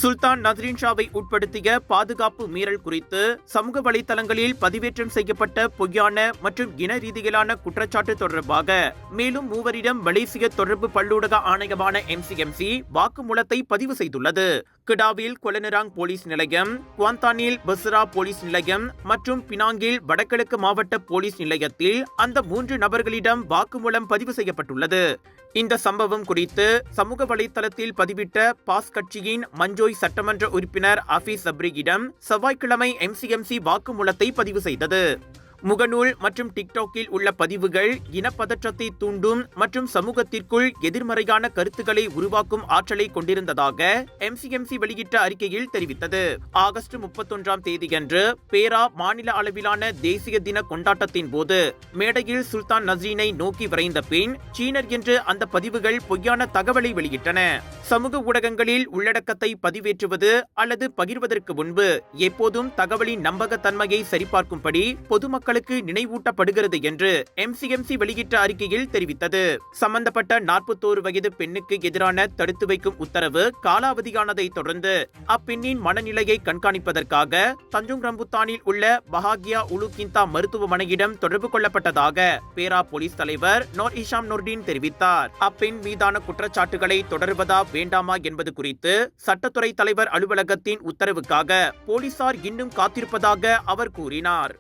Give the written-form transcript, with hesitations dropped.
சுல்தான் நஸ்ரின் ஷாவை உட்படுத்திய பாதுகாப்பு மீறல் குறித்து சமூக வலைதளங்களில் பதிவேற்றம் செய்யப்பட்ட பொய்யான மற்றும் இன ரீதியிலான குற்றச்சாட்டு தொடர்பாக மேலும் மூவரிடம் மலேசிய தொடர்பு பல்லூடக ஆணையமான MCMC வாக்குமூலத்தை பதிவு செய்துள்ளது. கிடாவில் கொலனராங் போலீஸ் நிலையம், குவாந்தானில் பஸ்ரா போலீஸ் நிலையம் மற்றும் பினாங்கில் வடகிழக்கு மாவட்ட போலீஸ் நிலையத்தில் அந்த 3 நபர்களிடம் வாக்குமூலம் பதிவு செய்யப்பட்டுள்ளது. இந்த சம்பவம் குறித்து சமூக வலைதளத்தில் பதிவிட்ட பாஸ் கட்சியின் மஞ்சோய் சட்டமன்ற உறுப்பினர் ஆஃபீஸ் சப்ரியிடம் செவ்வாய்க்கிழமை MCMC வாக்குமூலத்தை பதிவு செய்தது. முகநூல் மற்றும் டிக்டாக்கில் உள்ள பதிவுகள் இனப்பதற்றத்தை தூண்டும் மற்றும் சமூகத்திற்குள் எதிர்மறையான கருத்துக்களை உருவாக்கும் ஆற்றலை கொண்டிருந்ததாக MCMC வெளியிட்ட அறிக்கையில் தெரிவித்தது. ஆகஸ்ட் 31ஆம் தேதியன்று பேரா மாநில அளவிலான தேசிய தின கொண்டாட்டத்தின் போது மேடையில் சுல்தான் நஸ்ரீனை நோக்கி வரைந்த பின் சீனர் என்று அந்த பதிவுகள் பொய்யான தகவலை வெளியிட்டன. சமூக ஊடகங்களில் உள்ளடக்கத்தை பதிவேற்றுவது அல்லது பகிர்வதற்கு முன்பு எப்போதும் தகவலின் நம்பகத்தன்மையை சரிபார்க்கும்படி பொதுமக்கள் நினைவூட்டப்படுகிறது என்று MCMC வெளியிட்ட அறிக்கையில் தெரிவித்தது. சம்பந்தப்பட்ட 41 வயது பெண்ணுக்கு எதிரான தடுத்து வைக்கும் உத்தரவு காலாவதியானதை தொடர்ந்து அப்பெண்ணின் மனநிலையை கண்காணிப்பதற்காக தஞ்சோங் ரம்புத்தானில் உள்ள பஹாகியா உலுகிந்தா மருத்துவமனையிடம் தொடர்பு கொள்ளப்பட்டதாக பேரா போலீஸ் தலைவர் நோர் இஷாம் நொர்டின் தெரிவித்தார். அப்பெண் மீதான குற்றச்சாட்டுகளை தொடர்வதா வேண்டாமா என்பது குறித்து சட்டத்துறை தலைவர் அலுவலகத்தின் உத்தரவுக்காக போலீசார் இன்னும் காத்திருப்பதாக அவர் கூறினார்.